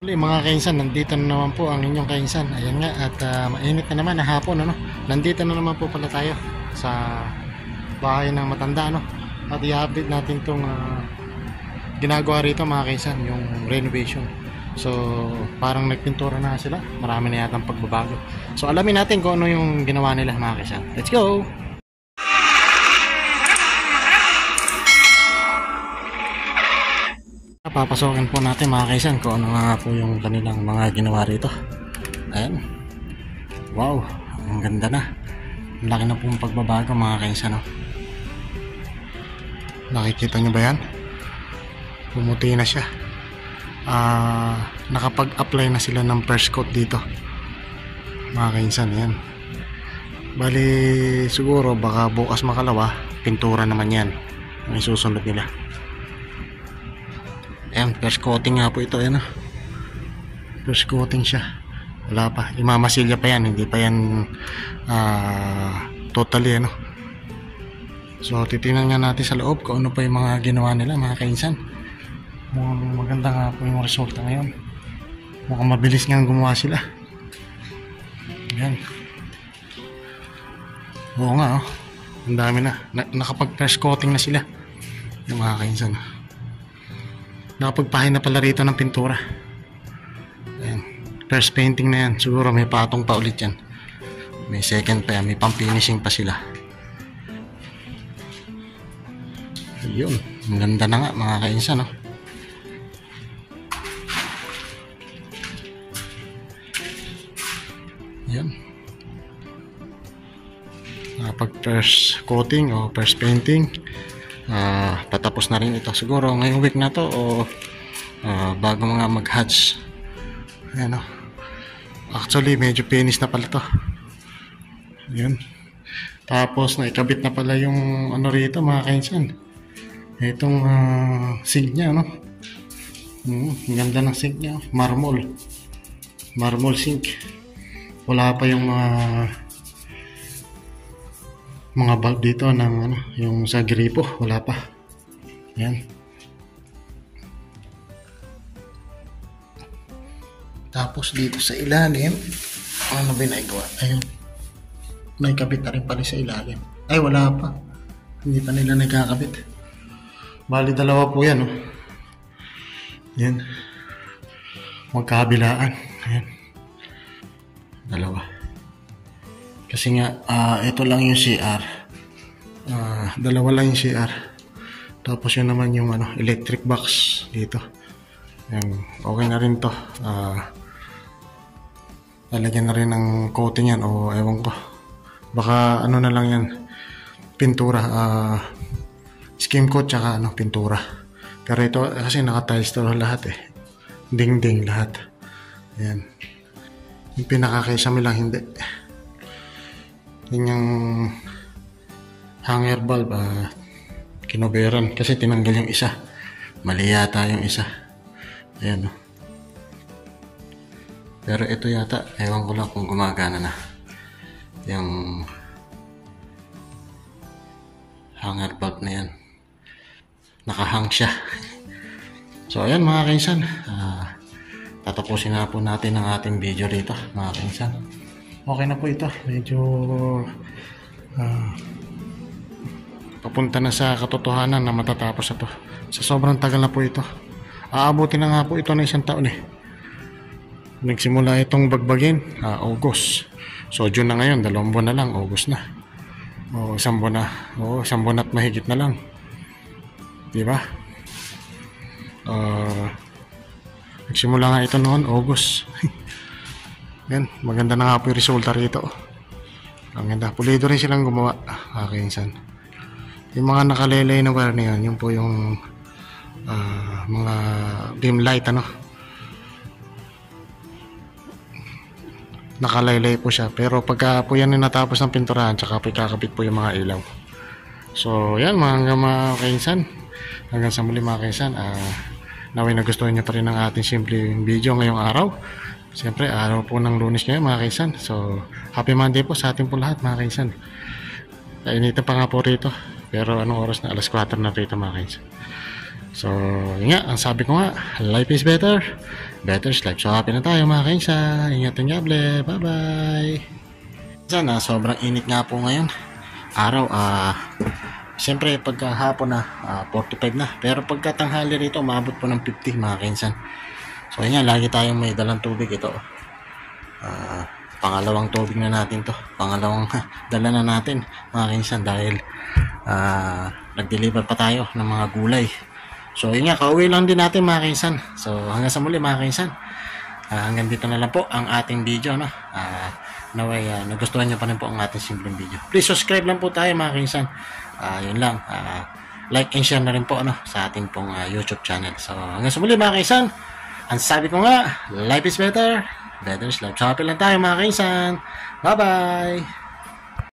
Muli mga kainsan, nandito na naman po ang inyong kainsan. Ayan nga, at mainit na naman na hapon, ano? Nandito na naman po pala tayo sa bahay ng matanda, ano? At i-update natin itong ginagawa rito mga kainsan, yung renovation. So, parang nagpintura na sila. Marami na yatang pagbabago. So, alamin natin kung ano yung ginawa nila mga kainsan. Let's go! Papasokin po natin mga kaisan kung ano nga po yung kanilang mga ginawa rito. Ayan. Wow, ang ganda na. Ang laki na pong pagbabago mga kaisan, no? Nakikita nyo ba yan? Pumuti na siya. Nakapag-apply na sila ng first coat dito mga kaisan. Yan. Bali siguro baka bukas makalawa pintura naman yan ang isusunod nila. Ayan, first coating nga po ito. Ayan, first coating siya. Wala pa, imamasilya pa yan. Hindi pa yan totally, ano. So titingnan nga natin sa loob kung ano pa yung mga ginawa nila mga kainsan. Mukhang maganda nga po yung resulta ngayon. Mukhang mabilis nga gumawa sila. Ayan. Oo nga, oh. Ang dami na, nakapag first coating na sila yung mga kainsan. Nakapagpahin na pala rito ng pintura. Ayan. First painting na yan. Siguro may patong pa ulit yan. May second pa yan. May pang-finishing pa sila. Ayun. Ang ganda na nga mga kainsan, no? Ayan. Nakapag first coating o first painting. Tatapos na rin ito siguro ngayong week na to o bago mga mag-hatch. Ayan, o. Actually medyo finish na pala to. Ayan. Tapos naikabit na pala yung ano rito mga kainsan, itong sink nya, no? Ang ganda ng sink nya, marble sink. Wala pa yung mga bulb dito ng ano, yung sa gripo, wala pa. Yan. Tapos dito sa ilalim, ano ba nagawa? Ayun. Naikabit na rin pala sa ilalim. Ay, wala pa. Hindi pa nila nagkakabit. Bali, dalawa po yan, oh. Yan. Magkabilaan. Ayan. Dalawa. Kasi nga, ito lang yung CR. Dalawa lang yung CR. Tapos yun naman yung ano, electric box dito. Yan. Okay na rin to. Lalagyan na rin ng coating yan o ewan ko. Baka ano na lang yan. Pintura. Skim coat tsaka ano, pintura. Pero ito kasi naka-tiles to lahat eh. Ding-ding lahat. Ayan. Yung pinaka-kisame lang hindi. Yun yung hanger bulb, kinoberan kasi tinanggal yung isa. Mali yata yung isa. Ayan, no? Pero ito yata, ewan ko lang kung gumagana na yung hanger bulb na yan. Nakahang siya. So ayan mga kainsan, tatapusin na po natin ang ating video dito mga kainsan. Okay na po ito. Medyo papunta na sa katotohanan na matatapos ito. Sa sobrang tagal na po ito. Aabutin na nga po ito ng 1 taon eh. Nagsimula itong bagbagin August. So June na ngayon, 2 buwan na lang, August na. O 1 buwan na. O 1 buwan at mahigit na lang. Diba? Nagsimula nga ito noon, August. Yan, maganda na nga po yung resulta rito. Ang ganda. Pulido rin silang gumawa. Kainsan. Yung mga nakalelay na wire na yun, yun po yung mga dim light, ano. Nakalaylay po siya. Pero pagka po yan natapos ng pinturahan, tsaka po ikakabit po yung mga ilaw. So, yan mga kainsan. Hanggang sa muli mga kainsan. Naway nagustuhan nyo pa rin ang ating simpleng video ngayong araw. Siyempre, araw po ng Lunes ngayon mga kaisan. So, happy Monday po sa ating po lahat mga kaisan. Kainitan pa nga po rito. Pero anong oras na? Alas 4 na rito mga kaisan. So, yun nga, ang sabi ko nga, life is better. Better is life. So, happy na tayo mga kainsan. Ingat ang gable. Bye-bye. Sana, sobrang init nga po ngayon. Araw, siyempre, pagka hapon na, 45 na. Pero pagka tanghali rito, umabot po ng 50 mga kainsan. So, yun nga, lagi tayong may dalang tubig ito. Pangalawang tubig na natin to. Pangalawang dala na natin mga kainsan dahil nag-deliver pa tayo ng mga gulay. So yun nga, kauwi lang din natin mga kainsan. So hanggang sa muli mga kainsan, hanggang dito na lang po ang ating video, no? Naway nagustuhan nyo pa rin po ang ating simpleng video. Please subscribe lang po tayo mga kainsan. Yun lang, like and share na rin po, no, sa ating pong YouTube channel. So hanggang sa muli mga kainsan, ang sabi ko nga, life is better, better is life. So happy lang tayo mga kainsan. Bye bye.